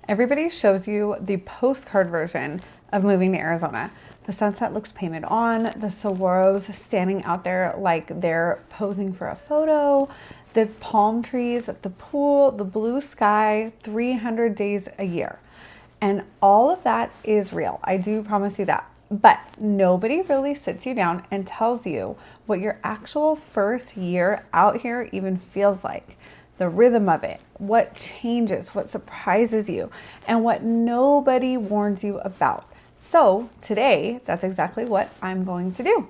Everybody shows you the postcard version of moving to Arizona. The sunset looks painted on, the saguaros standing out there like they're posing for a photo, the palm trees, the pool, the blue sky, 300 days a year. And all of that is real. I do promise you that. But nobody really sits you down and tells you what your actual first year out here even feels like. The rhythm of it, what changes, what surprises you, and what nobody warns you about. So today, that's exactly what I'm going to do.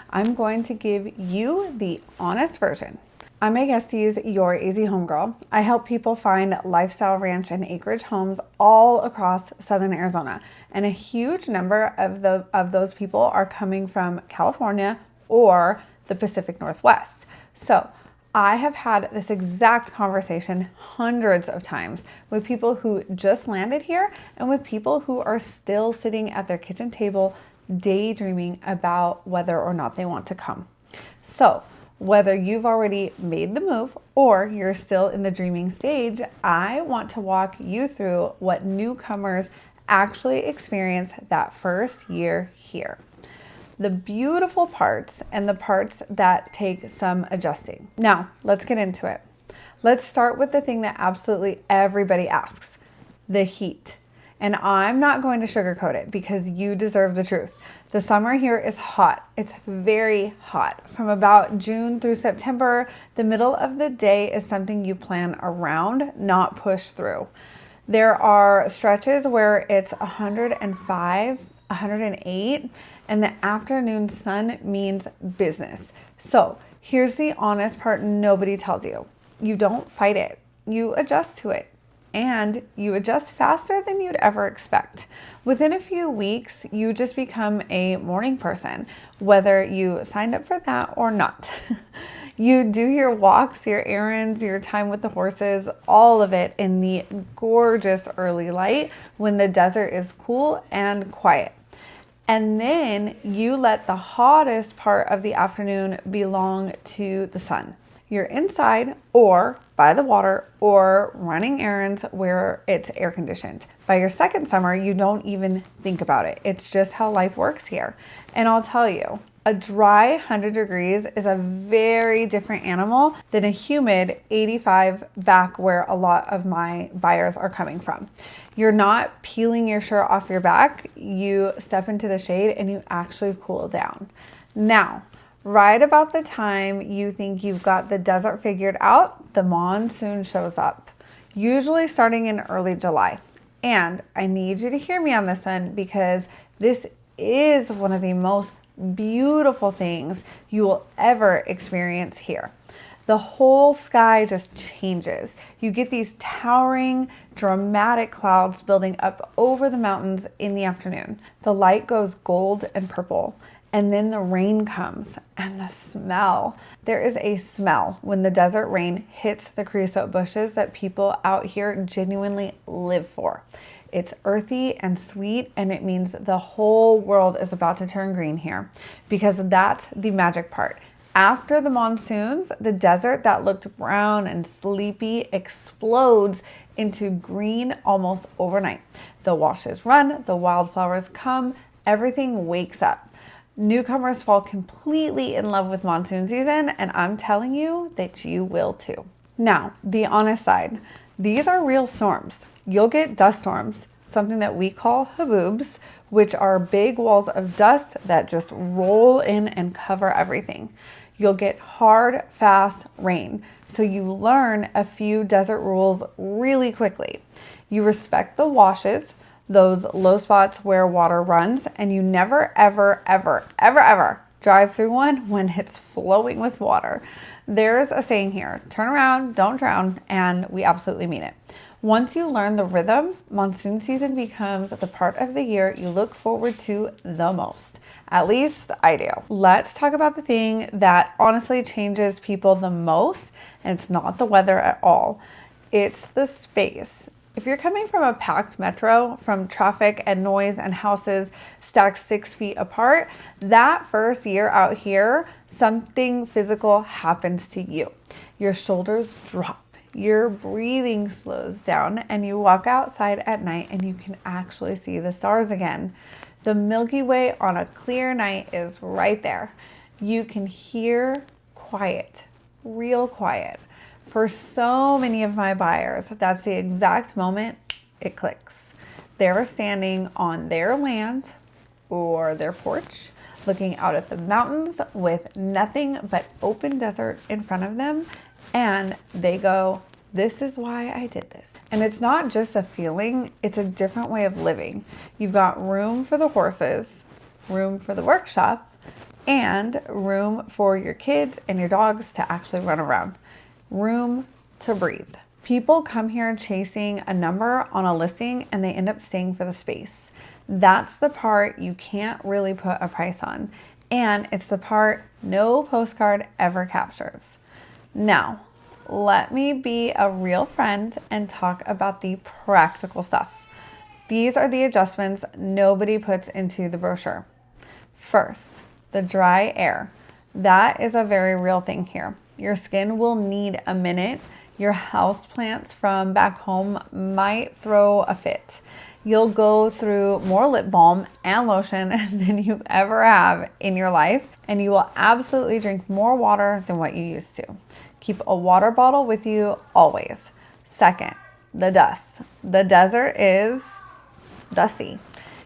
I'm going to give you the honest version. I'm Meagan Estees, your easy home girl. I help people find lifestyle ranch and acreage homes all across southern Arizona. And a huge number of those people are coming from California or the Pacific Northwest. So I have had this exact conversation hundreds of times with people who just landed here and with people who are still sitting at their kitchen table daydreaming about whether or not they want to come. So whether you've already made the move or you're still in the dreaming stage, I want to walk you through what newcomers actually experience that first year here. The beautiful parts and the parts that take some adjusting. Now, let's get into it. Let's start with the thing that absolutely everybody asks, the heat. And I'm not going to sugarcoat it because you deserve the truth. The summer here is hot. It's very hot. From about June through September, the middle of the day is something you plan around, not push through. There are stretches where it's 105, 108, and the afternoon sun means business. So here's the honest part nobody tells you. You don't fight it. You adjust to it. And you adjust faster than you'd ever expect. Within a few weeks, you just become a morning person, whether you signed up for that or not. You do your walks, your errands, your time with the horses, all of it in the gorgeous early light when the desert is cool and quiet. And then you let the hottest part of the afternoon belong to the sun. You're inside or by the water or running errands where it's air conditioned. By your second summer, you don't even think about it. It's just how life works here. And I'll tell you, a dry 100 degrees is a very different animal than a humid 85 back where a lot of my buyers are coming from. You're not peeling your shirt off your back. You step into the shade and you actually cool down. Now, right about the time you think you've got the desert figured out, the monsoon shows up, usually starting in early July. And I need you to hear me on this one because this is one of the most beautiful things you will ever experience here. The whole sky just changes. You get these towering, dramatic clouds building up over the mountains in the afternoon. The light goes gold and purple. And then the rain comes and the smell. There is a smell when the desert rain hits the creosote bushes that people out here genuinely live for. It's earthy and sweet, and it means the whole world is about to turn green here because that's the magic part. After the monsoons, the desert that looked brown and sleepy explodes into green almost overnight. The washes run, the wildflowers come, everything wakes up. Newcomers fall completely in love with monsoon season, and I'm telling you that you will too. Now, the honest side. These are real storms. You'll get dust storms, something that we call haboobs, which are big walls of dust that just roll in and cover everything. You'll get hard, fast rain, so you learn a few desert rules really quickly. You respect the washes, those low spots where water runs, and you never, ever, ever, ever, ever drive through one when it's flowing with water. There's a saying here, turn around, don't drown, and we absolutely mean it. Once you learn the rhythm, monsoon season becomes the part of the year you look forward to the most. At least I do. Let's talk about the thing that honestly changes people the most, and it's not the weather at all. It's the space. If you're coming from a packed metro, from traffic and noise and houses stacked 6 feet apart, that first year out here, something physical happens to you. Your shoulders drop. Your breathing slows down and you walk outside at night and you can actually see the stars again. The Milky Way on a clear night is right there. You can hear quiet, real quiet. For so many of my buyers, that's the exact moment it clicks. They're standing on their land or their porch, looking out at the mountains with nothing but open desert in front of them, and they go, this is why I did this. And it's not just a feeling, it's a different way of living. You've got room for the horses, room for the workshop, and room for your kids and your dogs to actually run around. Room to breathe. People come here chasing a number on a listing and they end up staying for the space. That's the part you can't really put a price on. And it's the part no postcard ever captures. Now, let me be a real friend and talk about the practical stuff. These are the adjustments nobody puts into the brochure. First, the dry air. That is a very real thing here. Your skin will need a minute. Your houseplants from back home might throw a fit. You'll go through more lip balm and lotion than you ever have in your life, and you will absolutely drink more water than what you used to. Keep a water bottle with you always. Second, the dust. The desert is dusty.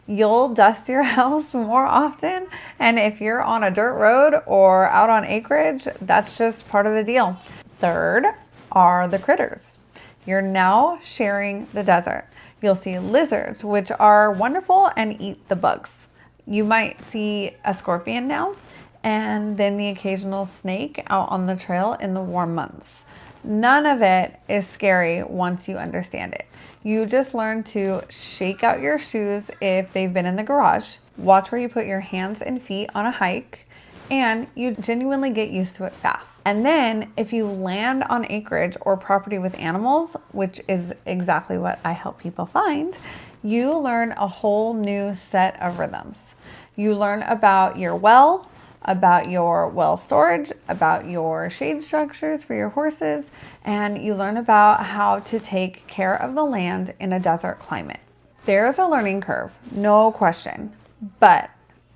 You'll dust your house more often, and if you're on a dirt road or out on acreage, that's just part of the deal. Third are the critters. You're now sharing the desert. You'll see lizards, which are wonderful and eat the bugs. You might see a scorpion now, and then the occasional snake out on the trail in the warm months. None of it is scary once you understand it. You just learn to shake out your shoes if they've been in the garage, watch where you put your hands and feet on a hike, and you genuinely get used to it fast. And then if you land on acreage or property with animals, which is exactly what I help people find, you learn a whole new set of rhythms. You learn about your well, about your well storage, about your shade structures for your horses, and you learn about how to take care of the land in a desert climate. There's a learning curve, no question, but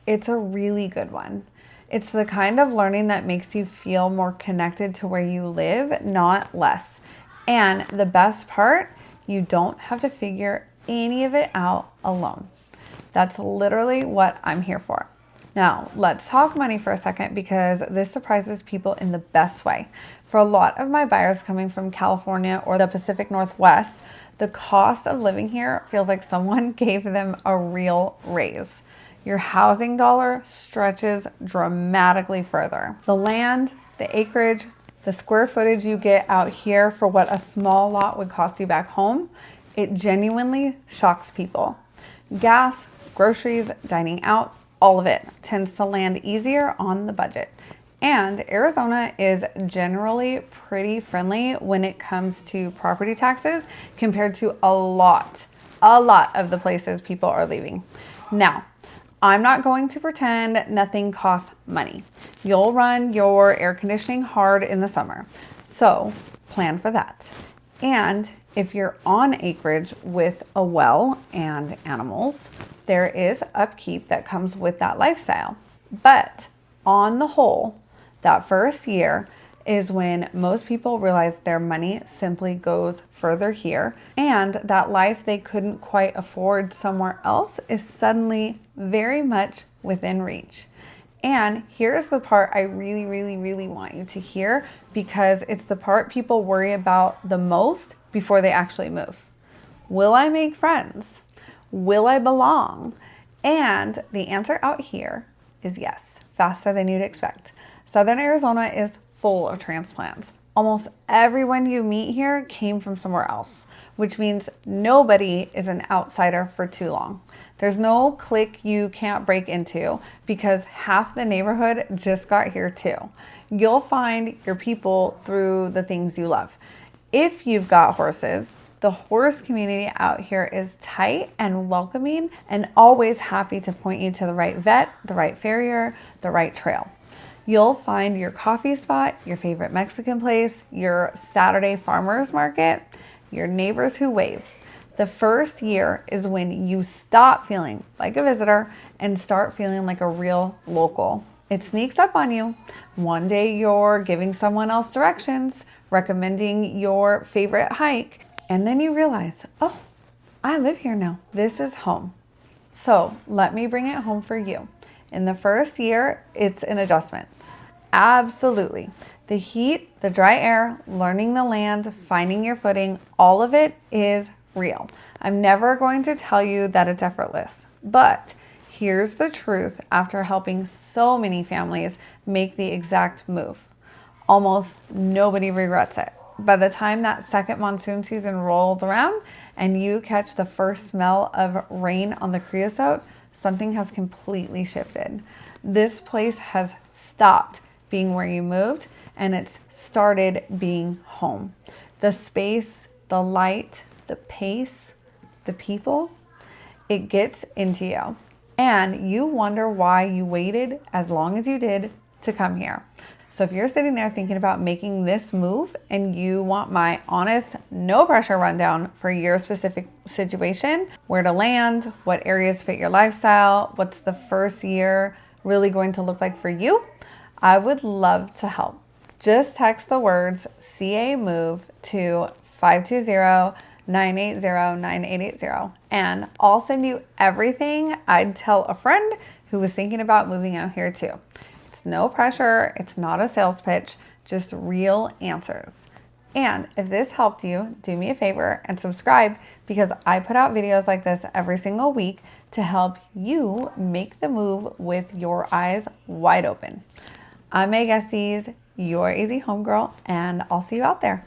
it's a really good one. It's the kind of learning that makes you feel more connected to where you live, not less. And the best part, you don't have to figure any of it out alone. That's literally what I'm here for. Now, let's talk money for a second because this surprises people in the best way. For a lot of my buyers coming from California or the Pacific Northwest, the cost of living here feels like someone gave them a real raise. Your housing dollar stretches dramatically further. The land, the acreage, the square footage you get out here for what a small lot would cost you back home, it genuinely shocks people. Gas, groceries, dining out, all of it tends to land easier on the budget. And Arizona is generally pretty friendly when it comes to property taxes compared to a lot of the places people are leaving. Now, I'm not going to pretend nothing costs money. You'll run your air conditioning hard in the summer, so plan for that. And if you're on acreage with a well and animals, there is upkeep that comes with that lifestyle. But on the whole, that first year is when most people realize their money simply goes further here, and that life they couldn't quite afford somewhere else is suddenly very much within reach. And here's the part I really want you to hear, because it's the part people worry about the most before they actually move. Will I make friends? Will I belong? And the answer out here is yes, faster than you'd expect. Southern Arizona is full of transplants. Almost everyone you meet here came from somewhere else, which means nobody is an outsider for too long. There's no clique you can't break into because half the neighborhood just got here too. You'll find your people through the things you love. If you've got horses, the horse community out here is tight and welcoming and always happy to point you to the right vet, the right farrier, the right trail. You'll find your coffee spot, your favorite Mexican place, your Saturday farmers market, your neighbors who wave. The first year is when you stop feeling like a visitor and start feeling like a real local. It sneaks up on you. One day you're giving someone else directions, recommending your favorite hike, and then you realize, oh, I live here now. This is home. So let me bring it home for you. In the first year, it's an adjustment. Absolutely. The heat, the dry air, learning the land, finding your footing, all of it is real. I'm never going to tell you that it's effortless, but here's the truth after helping so many families make the exact move. Almost nobody regrets it. By the time that second monsoon season rolls around and you catch the first smell of rain on the creosote, something has completely shifted. This place has stopped being where you moved and it's started being home. The space, the light, the pace, the people, it gets into you. And you wonder why you waited as long as you did to come here. So if you're sitting there thinking about making this move and you want my honest, no pressure rundown for your specific situation, where to land, what areas fit your lifestyle, what's the first year really going to look like for you, I would love to help. Just text the words CA Move to 520-980-9880 and I'll send you everything I'd tell a friend who was thinking about moving out here too. It's no pressure, it's not a sales pitch, just real answers. And if this helped you, do me a favor and subscribe because I put out videos like this every single week to help you make the move with your eyes wide open. I'm Meagan Estees, your easy home girl, and I'll see you out there.